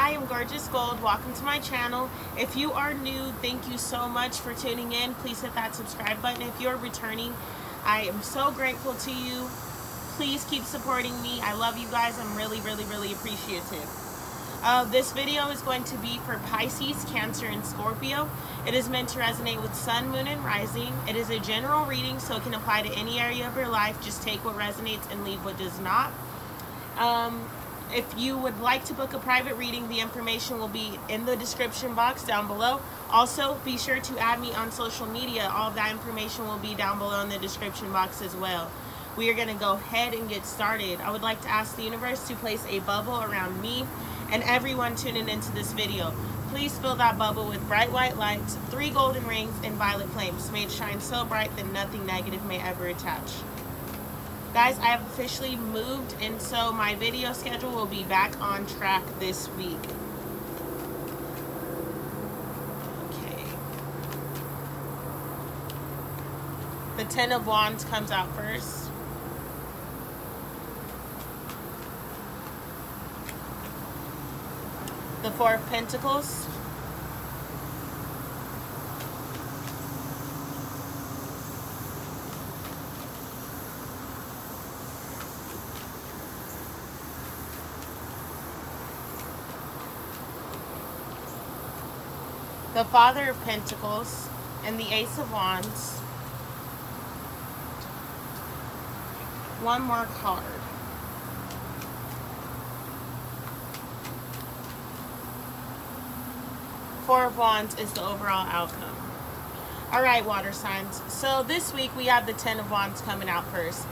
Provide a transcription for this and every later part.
I am Gorgeous Gold. Welcome to my channel. If you are new, thank you so much for tuning in. Please hit that subscribe button. If you're returning, I am so grateful to you. Please keep supporting me. I love you guys. I'm really appreciative. This video is going to be for Pisces, Cancer, and Scorpio. It is meant to resonate with Sun, Moon, and Rising. It is a general reading, so it can apply to any area of your life. Just take what resonates and leave what does not. If you would like to book a private reading, the information will be in the description box down below. Also, be sure to add me on social media. All of that information will be down below in the description box as well. We are going to go ahead and get started. I would like to ask the universe to place a bubble around me and everyone tuning into this video. Please fill that bubble with bright white lights, 3 golden rings, and violet flames. May it shine so bright that nothing negative may ever attach. Guys, I have officially moved, and so my video schedule will be back on track this week. Okay. The Ten of Wands comes out first. The Four of Pentacles. The Father of Pentacles and the Ace of Wands. One more card. Four of Wands is the overall outcome. Alright, water signs. So this week we have the Ten of Wands coming out first.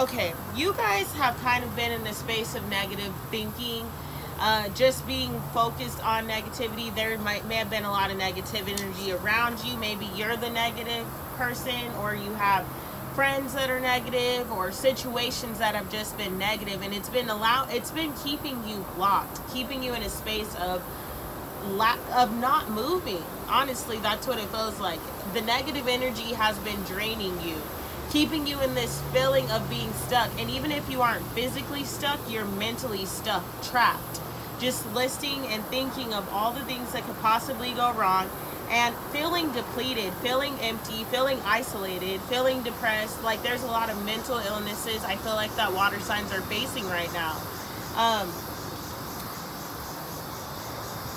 Okay, you guys have kind of been in the space of negative thinking. Just being focused on negativity. There may have been a lot of negative energy around you. Maybe you're the negative person, or you have friends that are negative, or situations that have just been negative, and it's been keeping you blocked, keeping you in a space of not moving. Honestly, that's what it feels like. The negative energy has been draining you, keeping you in this feeling of being stuck. And even if you aren't physically stuck, you're mentally stuck, trapped, just listing and thinking of all the things that could possibly go wrong, and feeling depleted, feeling empty, feeling isolated, feeling depressed. Like, there's a lot of mental illnesses I feel like that water signs are facing right now.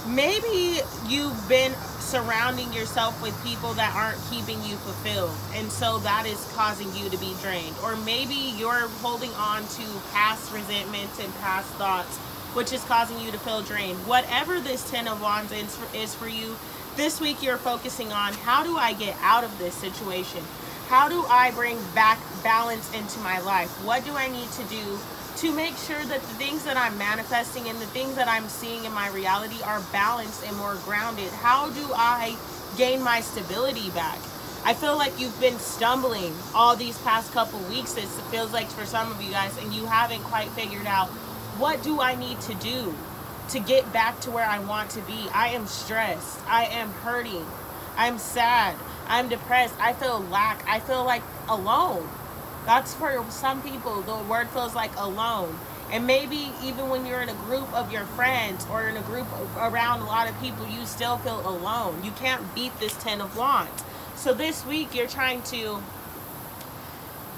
Maybe you've been surrounding yourself with people that aren't keeping you fulfilled, and so that is causing you to be drained. Or maybe you're holding on to past resentments and past thoughts, which is causing you to feel drained. Whatever this Ten of Wands is for you, this week you're focusing on, how do I get out of this situation? How do I bring back balance into my life? What do I need to do to make sure that the things that I'm manifesting and the things that I'm seeing in my reality are balanced and more grounded? How do I gain my stability back? I feel like you've been stumbling all these past couple weeks, it feels like, for some of you guys, and you haven't quite figured out, what do I need to do to get back to where I want to be? I am stressed. I am hurting. I'm sad. I'm depressed. I feel lack. I feel like alone. That's for some people. The word feels like alone. And maybe even when you're in a group of your friends, or in a group around a lot of people, you still feel alone. You can't beat this Ten of Wands. So this week you're trying to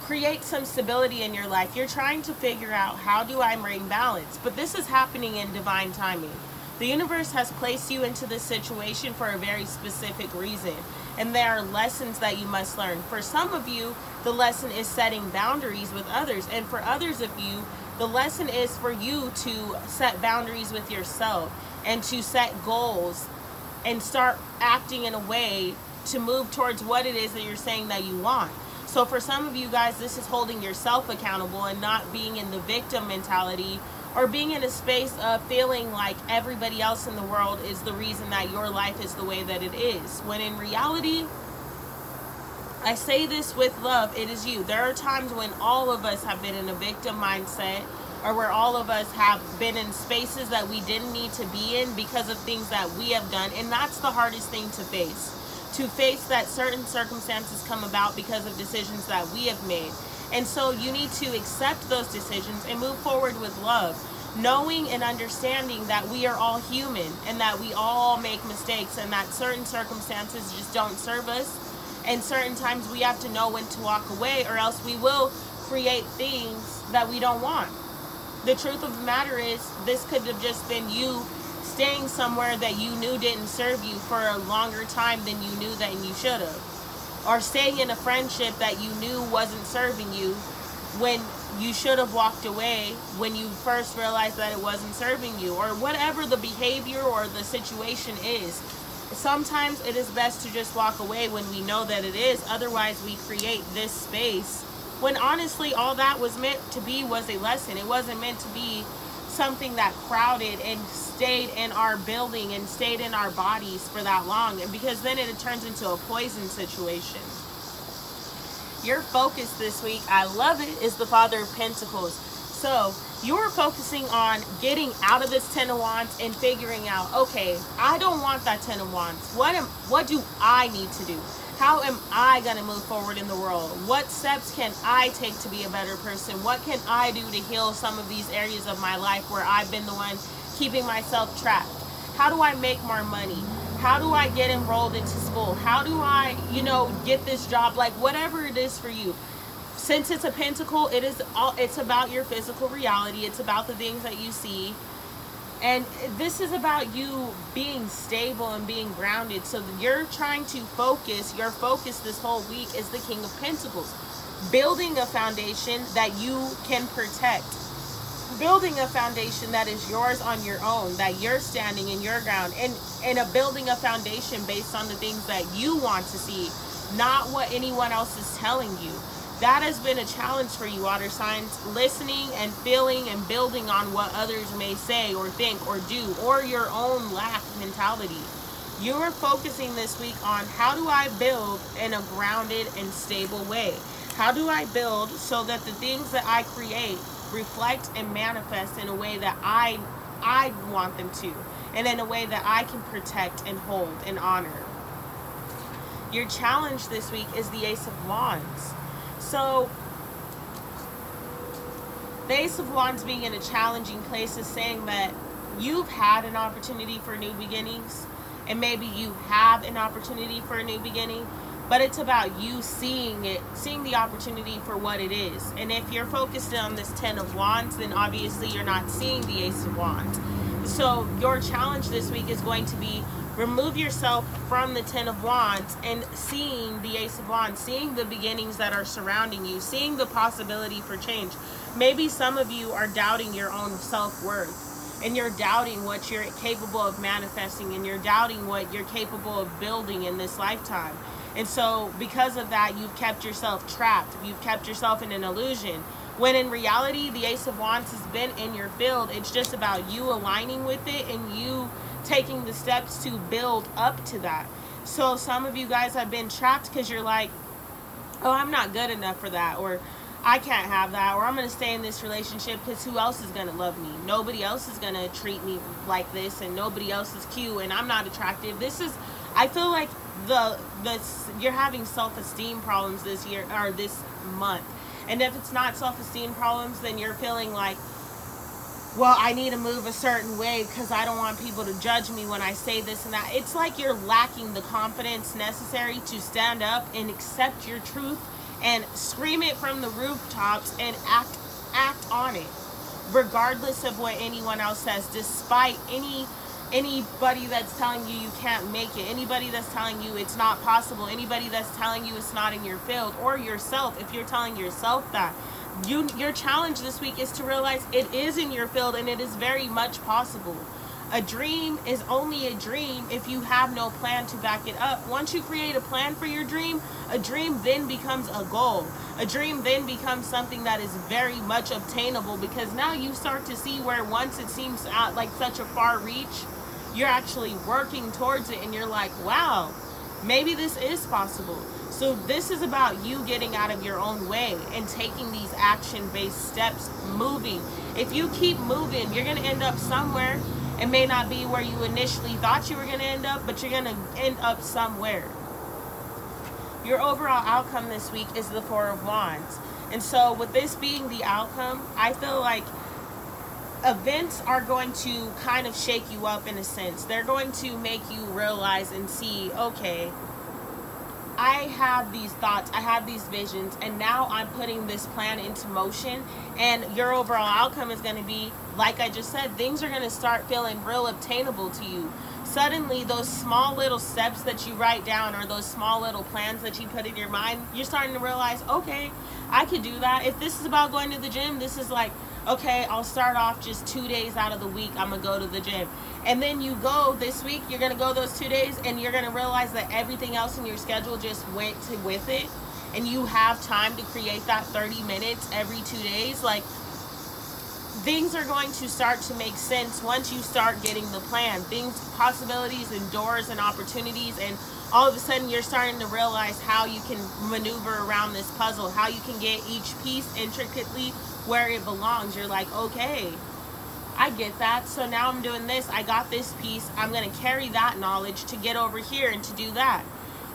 create some stability in your life. You're trying to figure out, how do I bring balance? But this is happening in divine timing. The universe has placed you into this situation for a very specific reason, and there are lessons that you must learn. For some of you, the lesson is setting boundaries with others, and for others of you, the lesson is for you to set boundaries with yourself and to set goals and start acting in a way to move towards what it is that you're saying that you want. So for some of you guys, this is holding yourself accountable and not being in the victim mentality, or being in a space of feeling like everybody else in the world is the reason that your life is the way that it is. When in reality, I say this with love, it is you. There are times when all of us have been in a victim mindset, or where all of us have been in spaces that we didn't need to be in because of things that we have done. And that's the hardest thing to face. To face that certain circumstances come about because of decisions that we have made. And so you need to accept those decisions and move forward with love. knowing and understanding that we are all human and that we all make mistakes and that certain circumstances just don't serve us. And certain times we have to know when to walk away, or else we will create things that we don't want. The truth of the matter is, this could have just been you staying somewhere that you knew didn't serve you for a longer time than you knew that you should have. Or staying in a friendship that you knew wasn't serving you when you should have walked away when you first realized that it wasn't serving you. Or whatever the behavior or the situation is. Sometimes it is best to just walk away when we know that it is. Otherwise, we create this space when honestly all that was meant to be was a lesson. It wasn't meant to be something that crowded and stayed in our building and stayed in our bodies for that long. And because then it turns into a poison situation. Your focus this week, I love it, is the Father of Pentacles. So you're focusing on getting out of this Ten of Wands and figuring out, okay, I don't want that Ten of Wands. What do I need to do? How am I going to move forward in the world? What steps can I take to be a better person? What can I do to heal some of these areas of my life where I've been the one keeping myself trapped? How do I make more money? How do I get enrolled into school? How do I, get this job? Like whatever it is for you. Since it's a pentacle, it's about your physical reality. It's about the things that you see. And this is about you being stable and being grounded. So you're trying to focus. Your focus this whole week is the King of Pentacles. Building a foundation that you can protect. Building a foundation that is yours on your own. That you're standing in your ground. And building a foundation based on the things that you want to see. Not what anyone else is telling you. That has been a challenge for you, water signs, listening and feeling and building on what others may say or think or do, or your own lack mentality. You're focusing this week on, how do I build in a grounded and stable way? How do I build so that the things that I create reflect and manifest in a way that I want them to, and in a way that I can protect and hold and honor? Your challenge this week is the Ace of Wands. So, the Ace of Wands being in a challenging place is saying that you've had an opportunity for new beginnings, and maybe you have an opportunity for a new beginning, but it's about you seeing the opportunity for what it is. And if you're focused on this Ten of Wands, then obviously you're not seeing the Ace of Wands. So, your challenge this week is going to be, remove yourself from the Ten of Wands and seeing the Ace of Wands, seeing the beginnings that are surrounding you, seeing the possibility for change. Maybe some of you are doubting your own self-worth, and you're doubting what you're capable of manifesting, and you're doubting what you're capable of building in this lifetime. And so because of that, you've kept yourself trapped. You've kept yourself in an illusion. When in reality, the Ace of Wands has been in your field. It's just about you aligning with it and you taking the steps to build up to that. So some of you guys have been trapped because you're like, oh, I'm not good enough for that, or I can't have that, or I'm going to stay in this relationship because who else is going to love me? Nobody else is going to treat me like this, and nobody else is cute, and I'm not attractive. I feel like you're having self-esteem problems this year or this month. And if it's not self-esteem problems, then you're feeling like, well, I need to move a certain way because I don't want people to judge me when I say this and that. It's like you're lacking the confidence necessary to stand up and accept your truth and scream it from the rooftops and act on it, regardless of what anyone else says, despite anybody that's telling you can't make it, anybody that's telling you it's not possible, anybody that's telling you it's not in your field, or yourself, if you're telling yourself that. Your challenge this week is to realize it is in your field and it is very much possible. A dream is only a dream if you have no plan to back it up. Once you create a plan for your dream, a dream then becomes a goal. A dream then becomes something that is very much obtainable, because now you start to see where once it seems like such a far reach, you're actually working towards it and you're like, wow, maybe this is possible. So this is about you getting out of your own way and taking these action-based steps, moving. If you keep moving, you're going to end up somewhere. It may not be where you initially thought you were going to end up, but you're going to end up somewhere. Your overall outcome this week is the Four of Wands. And so with this being the outcome, I feel like events are going to kind of shake you up in a sense. They're going to make you realize and see, okay, I have these thoughts, I have these visions, and now I'm putting this plan into motion, and your overall outcome is going to be, like I just said, things are going to start feeling real obtainable to you. Suddenly, those small little steps that you write down, or those small little plans that you put in your mind, you're starting to realize, okay, I could do that. If this is about going to the gym, this is like, okay, I'll start off just 2 days out of the week, I'm going to go to the gym. And then you go this week, you're going to go those 2 days, and you're going to realize that everything else in your schedule just went with it. And you have time to create that 30 minutes every 2 days. Like, things are going to start to make sense once you start getting the plan. Things, possibilities and doors and opportunities, and all of a sudden you're starting to realize how you can maneuver around this puzzle, how you can get each piece intricately where it belongs. You're like, okay, I get that. So now I'm doing this. I got this piece. I'm going to carry that knowledge to get over here and to do that.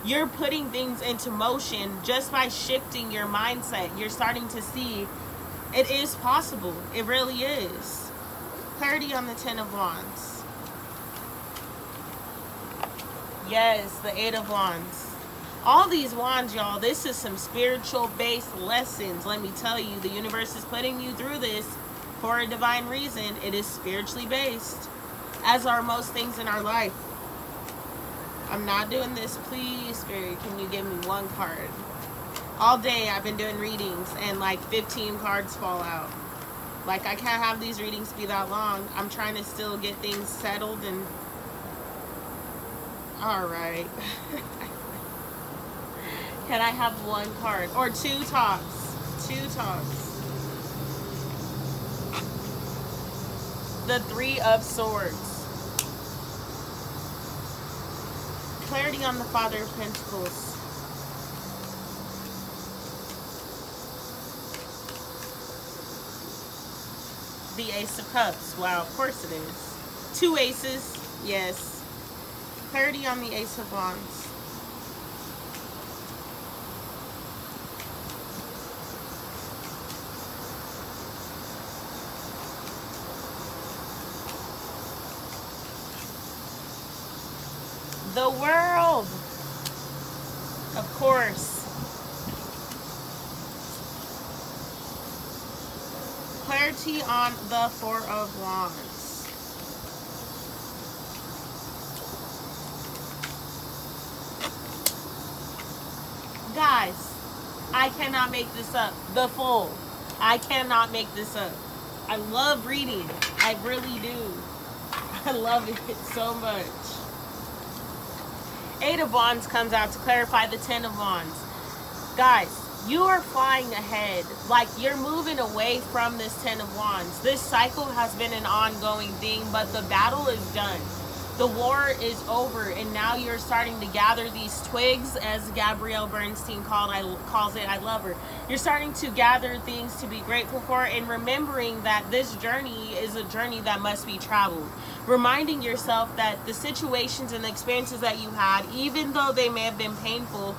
You're putting things into motion just by shifting your mindset. You're starting to see it is possible. It really is. Clarity on the Ten of Wands. Yes, the Eight of Wands. All these wands, y'all, this is some spiritual based lessons. Let me tell you, the universe is putting you through this for a divine reason. It is spiritually based, as are most things in our life. I'm not doing this. Please, Spirit, can you give me one card? All day I've been doing readings and like 15 cards fall out. Like, I can't have these readings be that long. I'm trying to still get things settled and... Alright. Can I have one card? Or two tops. Two tops. The Three of Swords. Clarity on the Father of Pentacles. The Ace of Cups. Wow, of course it is. Two aces. Yes. Clarity on the Ace of Wands. The World. Of course. Clarity on the Four of Wands. Guys, I cannot make this up. The Fool. I cannot make this up. I love reading. I really do. I love it so much. Eight of Wands comes out to clarify the Ten of Wands. Guys, you are flying ahead. Like, you're moving away from this Ten of Wands. This cycle has been an ongoing thing, but the battle is done. The war is over, and now you're starting to gather these twigs, as Gabrielle Bernstein calls it. I love her. You're starting to gather things to be grateful for, and remembering that this journey is a journey that must be traveled. Reminding yourself that the situations and the experiences that you had, even though they may have been painful,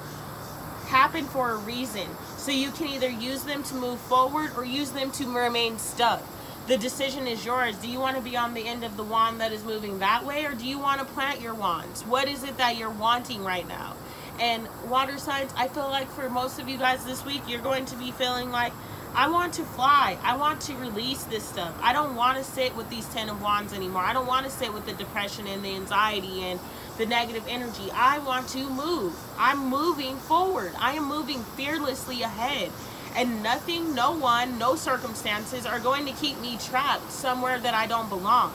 happen for a reason. So you can either use them to move forward or use them to remain stuck. The decision is yours. Do you want to be on the end of the wand that is moving that way, or do you want to plant your wands? What is it that you're wanting right now? And water signs, I feel like for most of you guys this week, you're going to be feeling like, I want to fly. I want to release this stuff. I don't want to sit with these Ten of Wands anymore. I don't want to sit with the depression and the anxiety and the negative energy. I want to move. I'm moving forward. I am moving fearlessly ahead. And nothing, no one, no circumstances are going to keep me trapped somewhere that I don't belong.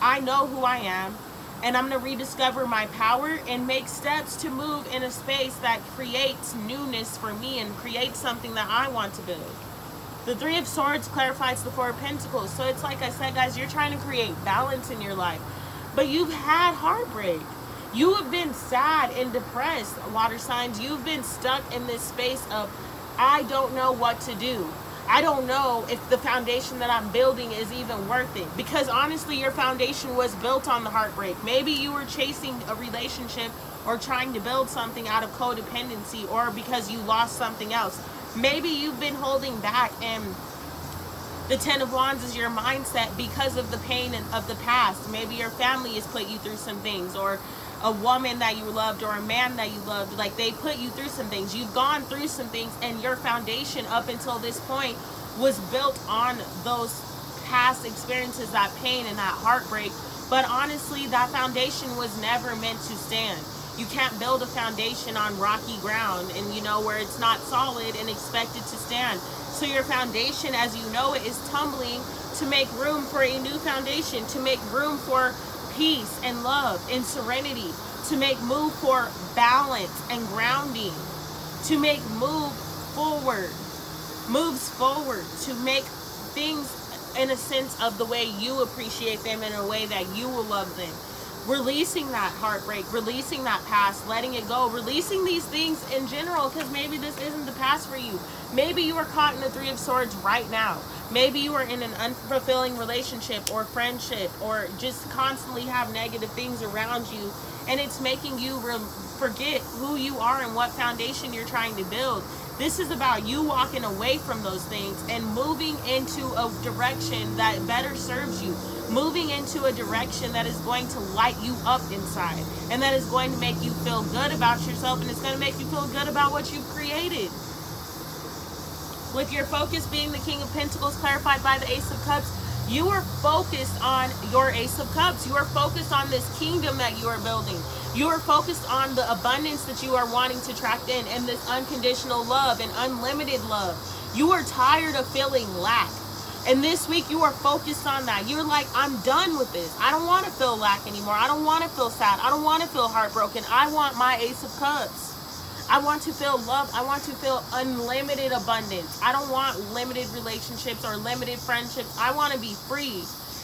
I know who I am, and I'm going to rediscover my power and make steps to move in a space that creates newness for me and creates something that I want to build. The Three of Swords clarifies the Four of Pentacles. So it's like I said, guys, you're trying to create balance in your life, but you've had heartbreak. You have been sad and depressed, water signs. You've been stuck in this space of, I don't know what to do. I don't know if the foundation that I'm building is even worth it. Because honestly, your foundation was built on the heartbreak. Maybe you were chasing a relationship or trying to build something out of codependency, or because you lost something else. Maybe you've been holding back and The Ten of Wands is your mindset because of the pain of the past. Maybe your family has put you through some things, or a woman that you loved, or a man that you loved, like they put you through some things. You've gone through some things, and your foundation up until this point was built on those past experiences, that pain and that heartbreak. But honestly, that foundation was never meant to stand. You can't build a foundation on rocky ground and, you know, where it's not solid and expect it to stand. So your foundation, as you know it, is tumbling to make room for a new foundation, to make room for peace and love and serenity, to make move for balance and grounding, to make moves forward, to make things in a sense of the way you appreciate them, in a way that you will love them. Releasing that heartbreak, releasing that past, letting it go, releasing these things in general, because maybe this isn't the past for you. Maybe you are caught in the Three of Swords right now. Maybe you are in an unfulfilling relationship or friendship, or just constantly have negative things around you, and it's making you forget who you are and what foundation you're trying to build. This is about you walking away from those things and moving into a direction that better serves you. Moving into a direction that is going to light you up inside, and that is going to make you feel good about yourself, and it's going to make you feel good about what you've created. With your focus being the King of Pentacles clarified by the Ace of Cups, you are focused on your Ace of Cups. You are focused on this kingdom that you are building. You are focused on the abundance that you are wanting to attract in, and this unconditional love and unlimited love. You are tired of feeling lack. And this week you are focused on that. You're like, I'm done with this. I don't want to feel lack anymore. I don't want to feel sad. I don't want to feel heartbroken. I want my Ace of Cups. I want to feel love. I want to feel unlimited abundance. I don't want limited relationships or limited friendships. I want to be free.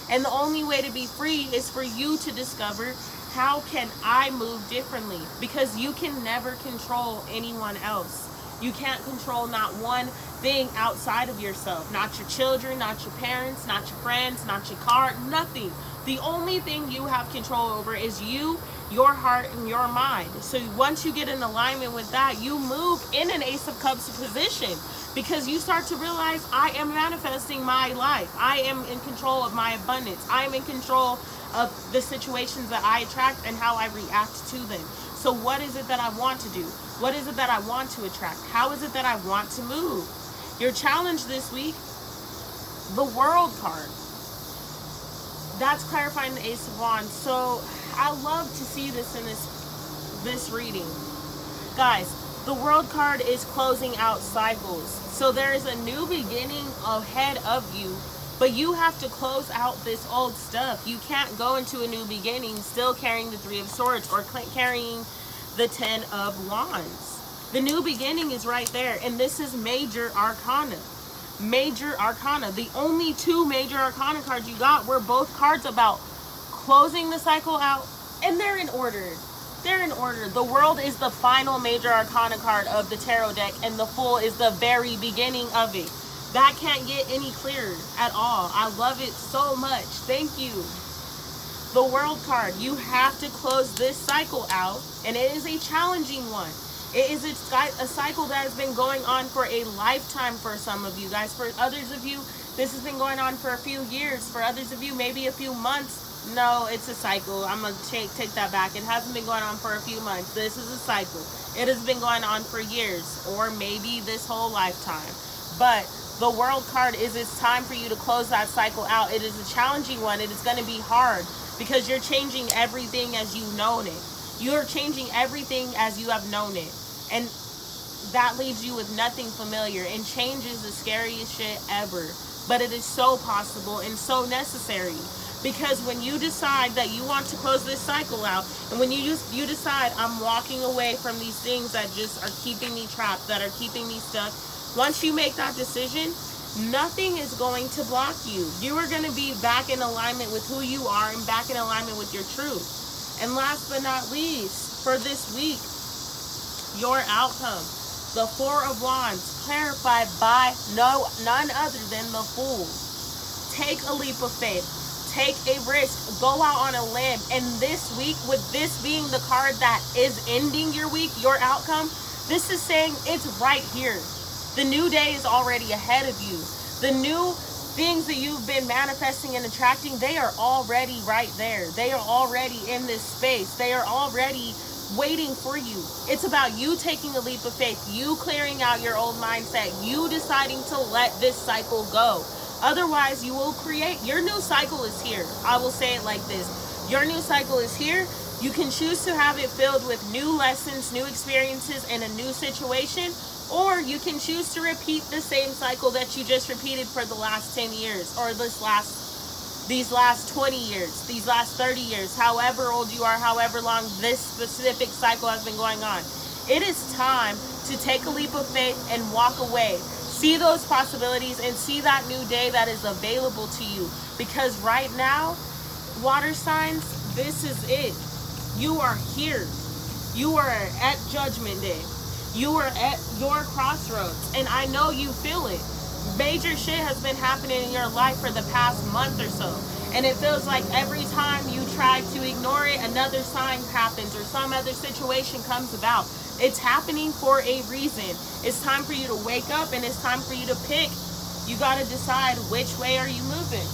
And the only way to be free is for you to discover, how can I move differently? Because you can never control anyone else. You can't control not one thing outside of yourself. Not your children, not your parents, not your friends, not your car, nothing. The only thing you have control over is you, your heart, and your mind. So once you get in alignment with that, you move in an Ace of Cups position, because you start to realize, I am manifesting my life. I am in control of my abundance. I am in control of the situations that I attract and how I react to them. So what is it that I want to do? What is it that I want to attract? How is it that I want to move? Your challenge this week, the World card. That's clarifying the Ace of Wands. So I love to see this in this reading. Guys, the World card is closing out cycles. So there is a new beginning ahead of you, but you have to close out this old stuff. You can't go into a new beginning still carrying the Three of Swords or carrying the Ten of Wands. The new beginning is right there, and this is Major Arcana. Major Arcana. The only two Major Arcana cards you got were both cards about closing the cycle out, and they're in order. They're in order. The World is the final Major Arcana card of the tarot deck, and the Fool is the very beginning of it. That can't get any clearer at all. I love it so much. Thank you. The World card. You have to close this cycle out, and it is a challenging one. It is a cycle that has been going on for a lifetime for some of you guys. For others of you, this has been going on for a few years. For others of you, maybe a few months. No, it's a cycle. I'm going to take that back. It hasn't been going on for a few months. This is a cycle. It has been going on for years, or maybe this whole lifetime. But the World card is, it's time for you to close that cycle out. It is a challenging one. It is going to be hard, because you're changing everything as you've known it. You're changing everything as you have known it. And that leaves you with nothing familiar. And change is the scariest shit ever. But it is so possible and so necessary. Because when you decide that you want to close this cycle out, and when you decide, I'm walking away from these things that just are keeping me trapped, that are keeping me stuck, once you make that decision, nothing is going to block you. You are going to be back in alignment with who you are and back in alignment with your truth. And last but not least, for this week, your outcome. The Four of Wands, clarified by none other than the Fool. Take a leap of faith. Take a risk. Go out on a limb. And this week, with this being the card that is ending your week, your outcome, this is saying it's right here. The new day is already ahead of you. The new things that you've been manifesting and attracting, they are already right there. They are already in this space. They are already waiting for you. It's about you taking a leap of faith, you clearing out your old mindset, you deciding to let this cycle go. Otherwise, you will create, your new cycle is here. I will say it like this. Your new cycle is here. You can choose to have it filled with new lessons, new experiences, and a new situation, or you can choose to repeat the same cycle that you just repeated for the last 10 years, or these last 20 years, these last 30 years, however old you are, however long this specific cycle has been going on. It is time to take a leap of faith and walk away. See those possibilities and see that new day that is available to you. Because right now, water signs, this is it. You are here. You are at Judgment Day. You are at your crossroads. And I know you feel it. Major shit has been happening in your life for the past month or so. And it feels like every time you try to ignore it, another sign happens or some other situation comes about. It's happening for a reason. It's time for you to wake up and it's time for you to pick. You got to decide which way are you moving.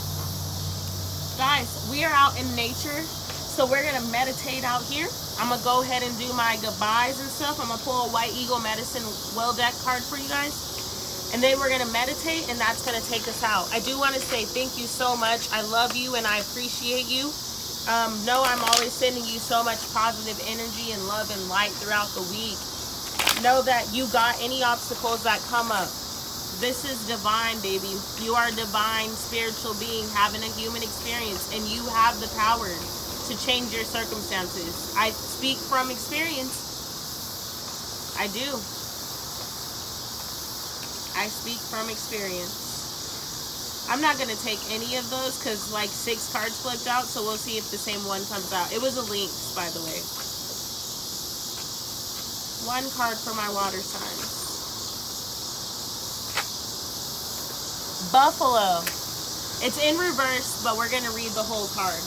Guys, we are out in nature, so we're going to meditate out here. I'm going to go ahead and do my goodbyes and stuff. I'm going to pull a White Eagle Medicine Well Deck card for you guys. And then we're going to meditate, and that's going to take us out. I do want to say thank you so much. I love you, and I appreciate you. Know I'm always sending you so much positive energy and love and light throughout the week. Know that you got any obstacles that come up. This is divine, baby. You are a divine spiritual being having a human experience, and you have the power to change your circumstances. I speak from experience. I do. I speak from experience. I'm not going to take any of those because like 6 cards flipped out, so we'll see if the same one comes out. It was a lynx, by the way. 1 card for my water signs. Buffalo. It's in reverse, but we're going to read the whole card.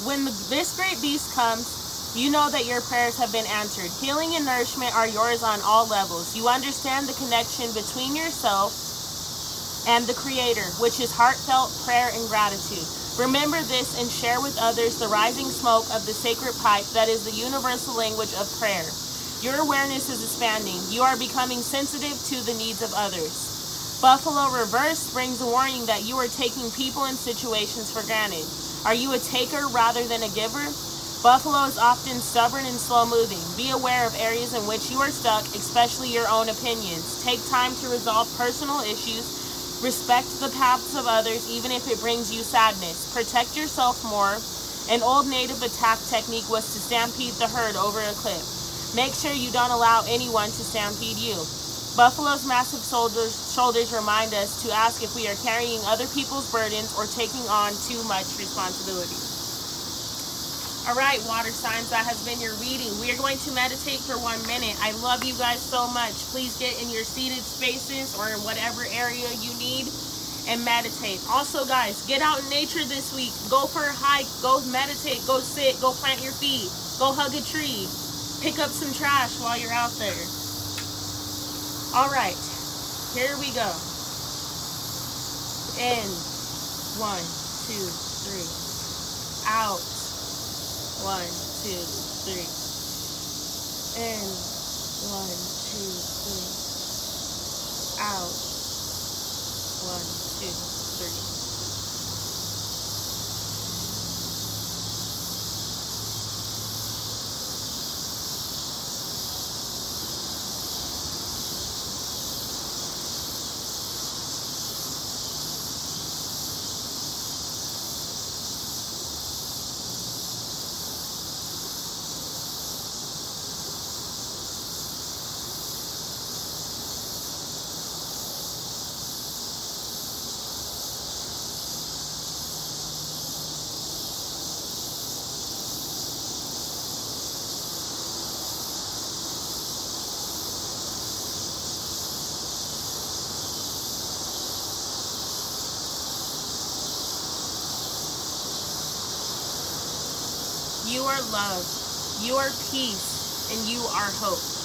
When this great beast comes, you know that your prayers have been answered. Healing and nourishment are yours on all levels. You understand the connection between yourself and the Creator, which is heartfelt prayer and gratitude. Remember this and share with others the rising smoke of the sacred pipe that is the universal language of prayer. Your awareness is expanding. You are becoming sensitive to the needs of others. Buffalo reverse brings a warning that you are taking people and situations for granted. Are you a taker rather than a giver? Buffalo is often stubborn and slow-moving. Be aware of areas in which you are stuck, especially your own opinions. Take time to resolve personal issues. Respect the paths of others, even if it brings you sadness. Protect yourself more. An old native attack technique was to stampede the herd over a cliff. Make sure you don't allow anyone to stampede you. Buffalo's massive shoulders remind us to ask if we are carrying other people's burdens or taking on too much responsibility. All right, water signs, that has been your reading. We are going to meditate for 1 minute. I love you guys so much. Please get in your seated spaces or in whatever area you need and meditate. Also, guys, get out in nature this week. Go for a hike. Go meditate. Go sit. Go plant your feet. Go hug a tree. Pick up some trash while you're out there. All right, here we go. In, 1, 2, 3. Out, 1, 2, 3. In, 1, 2, 3. Out, 1, 2, 3. You are love. You are peace. And you are hope.